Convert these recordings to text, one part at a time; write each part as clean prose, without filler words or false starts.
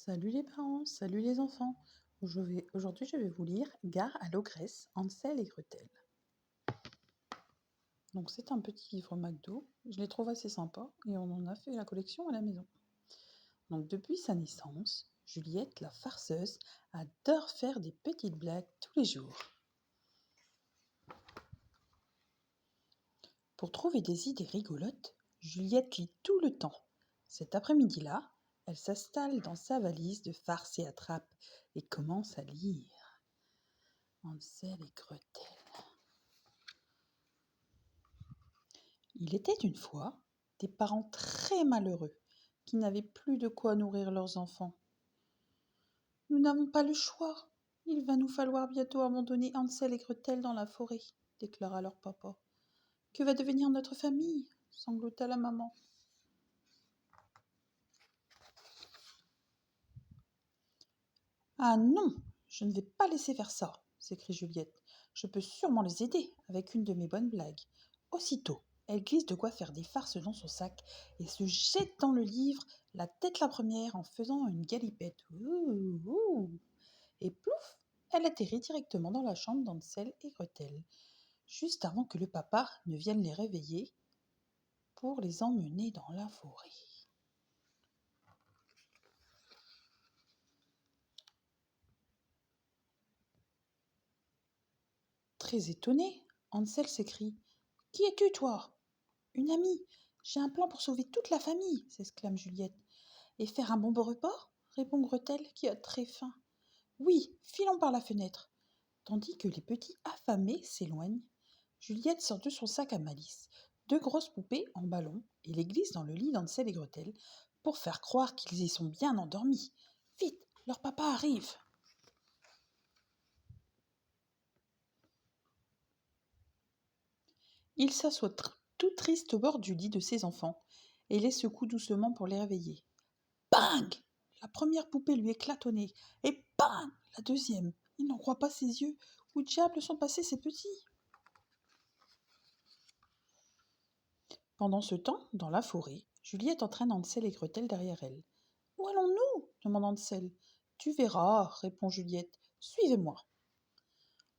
Salut les parents, salut les enfants. Aujourd'hui, je vais vous lire Gare à l'ogresse, Hansel et Gretel. Donc, c'est un petit livre McDo. Je les trouve assez sympas et on en a fait la collection à la maison. Donc, depuis sa naissance, Juliette, la farceuse, adore faire des petites blagues tous les jours. Pour trouver des idées rigolotes, Juliette lit tout le temps. Cet après-midi-là, elle s'installe dans sa valise de farce et attrape et commence à lire. Hansel et Gretel. Il était une fois des parents très malheureux qui n'avaient plus de quoi nourrir leurs enfants. Nous n'avons pas le choix. Il va nous falloir bientôt abandonner Hansel et Gretel dans la forêt, déclara leur papa. Que va devenir notre famille sanglota la maman. Ah non, je ne vais pas laisser faire ça, s'écrie Juliette. Je peux sûrement les aider avec une de mes bonnes blagues. Aussitôt, elle glisse de quoi faire des farces dans son sac et se jette dans le livre, la tête la première, en faisant une galipette. Ouh, ouh. Et plouf, elle atterrit directement dans la chambre d'Hansel et Gretel, juste avant que le papa ne vienne les réveiller pour les emmener dans la forêt. Très étonné, Hansel s'écrie. Qui es-tu, toi? Une amie. J'ai un plan pour sauver toute la famille, s'exclame Juliette. Et faire un bon repas? Répond Gretel, qui a très faim. Oui, filons par la fenêtre. Tandis que les petits affamés s'éloignent, Juliette sort de son sac à malice deux grosses poupées en ballon et les glisse dans le lit d'Hansel et Gretel pour faire croire qu'ils y sont bien endormis. Vite, leur papa arrive. Il s'assoit tout triste au bord du lit de ses enfants et les secoue doucement pour les réveiller. Bang! La première poupée lui éclate au nez. Et bang! La deuxième. Il n'en croit pas ses yeux. Où diable sont passés ces petits? Pendant ce temps, dans la forêt, Juliette entraîne Hansel et Gretel derrière elle. Où allons-nous? Demande Hansel. Tu verras, répond Juliette. Suivez-moi.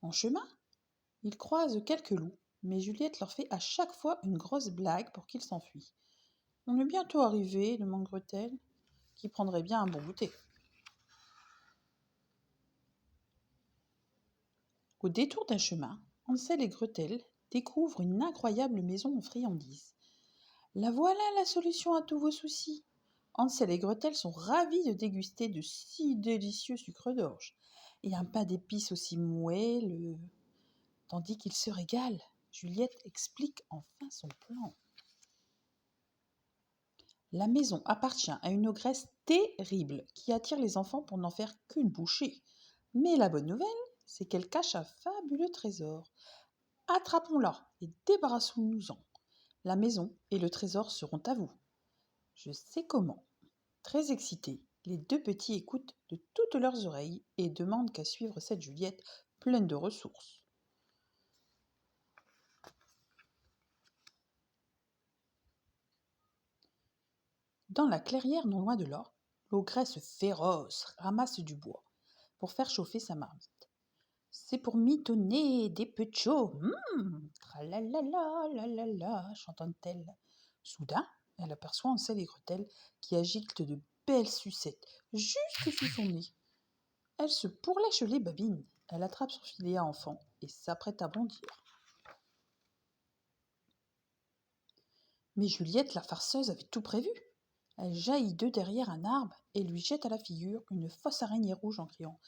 En chemin, ils croisent quelques loups, mais Juliette leur fait à chaque fois une grosse blague pour qu'ils s'enfuient. On est bientôt arrivé, demande Gretel, qui prendrait bien un bon goûter. Au détour d'un chemin, Hansel et Gretel découvrent une incroyable maison en friandises. La voilà la solution à tous vos soucis. Hansel et Gretel sont ravis de déguster de si délicieux sucres d'orge et un pain d'épices aussi moelleux. Tandis qu'ils se régalent, Juliette explique enfin son plan. La maison appartient à une ogresse terrible qui attire les enfants pour n'en faire qu'une bouchée. Mais la bonne nouvelle, c'est qu'elle cache un fabuleux trésor. Attrapons-la et débarrassons-nous-en. La maison et le trésor seront à vous. Je sais comment. Très excités, les deux petits écoutent de toutes leurs oreilles et demandent qu'à suivre cette Juliette pleine de ressources. Dans la clairière non loin de là, l'ogresse féroce ramasse du bois pour faire chauffer sa marmite. C'est pour mitonner des peu de chaud. Tralalala, la la la, chantante-t-elle. Soudain, elle aperçoit Hansel et Gretel qui agitent de belles sucettes juste sous son nez. Elle se pourlèche les babines. Elle attrape son filet à enfant et s'apprête à bondir. Mais Juliette, la farceuse, avait tout prévu. Elle jaillit de derrière un arbre et lui jette à la figure une fausse araignée rouge en criant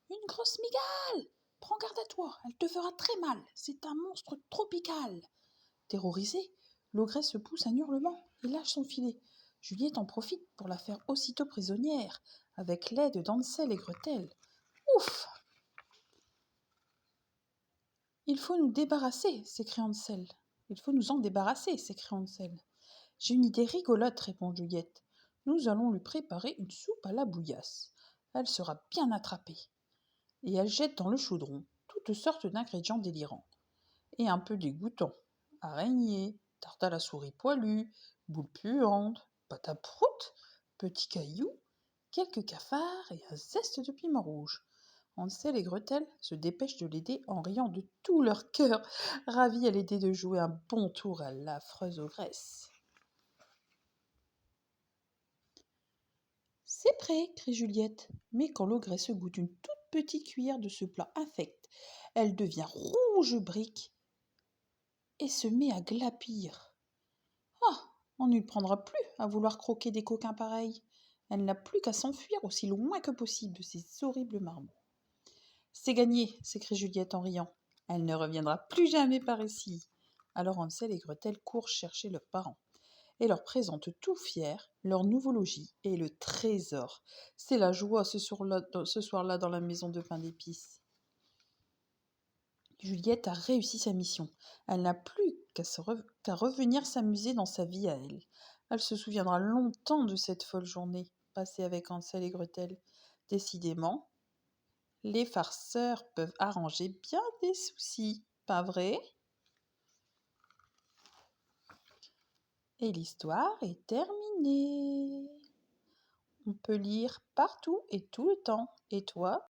une grosse migale! Prends garde à toi, elle te fera très mal. C'est un monstre tropical. Terrorisée, l'ogresse se pousse un hurlement et lâche son filet. Juliette en profite pour la faire aussitôt prisonnière, avec l'aide d'Hansel et Gretel. Ouf! Il faut nous débarrasser, s'écrie Hansel. Il faut nous en débarrasser, s'écrie Hansel. J'ai une idée rigolote, répond Juliette. Nous allons lui préparer une soupe à la bouillasse. Elle sera bien attrapée. Et elle jette dans le chaudron toutes sortes d'ingrédients délirants et un peu dégoûtants. Araignées, tarte à la souris poilue, boules puantes, pâte à prout, petits cailloux, quelques cafards et un zeste de piment rouge. Hansel et Gretel se dépêchent de l'aider en riant de tout leur cœur, ravis à l'idée de jouer un bon tour à l'affreuse ogresse. C'est prêt, crie Juliette. Mais quand l'ogresse goûte une toute petite cuillère de ce plat infect, elle devient rouge brique et se met à glapir. Ah, on n'y prendra plus à vouloir croquer des coquins pareils. Elle n'a plus qu'à s'enfuir aussi loin que possible de ces horribles marmots. C'est gagné, s'écrie Juliette en riant. Elle ne reviendra plus jamais par ici. Alors Hansel et Gretel courent chercher leurs parents et leur présentent tout fiers leur nouveau logis et le trésor. C'est la joie ce soir-là dans la maison de pain d'épices. Juliette a réussi sa mission. Elle n'a plus qu'à revenir s'amuser dans sa vie à elle. Elle se souviendra longtemps de cette folle journée passée avec Hansel et Gretel. Décidément, les farceurs peuvent arranger bien des soucis, pas vrai? Et l'histoire est terminée. On peut lire partout et tout le temps. Et toi?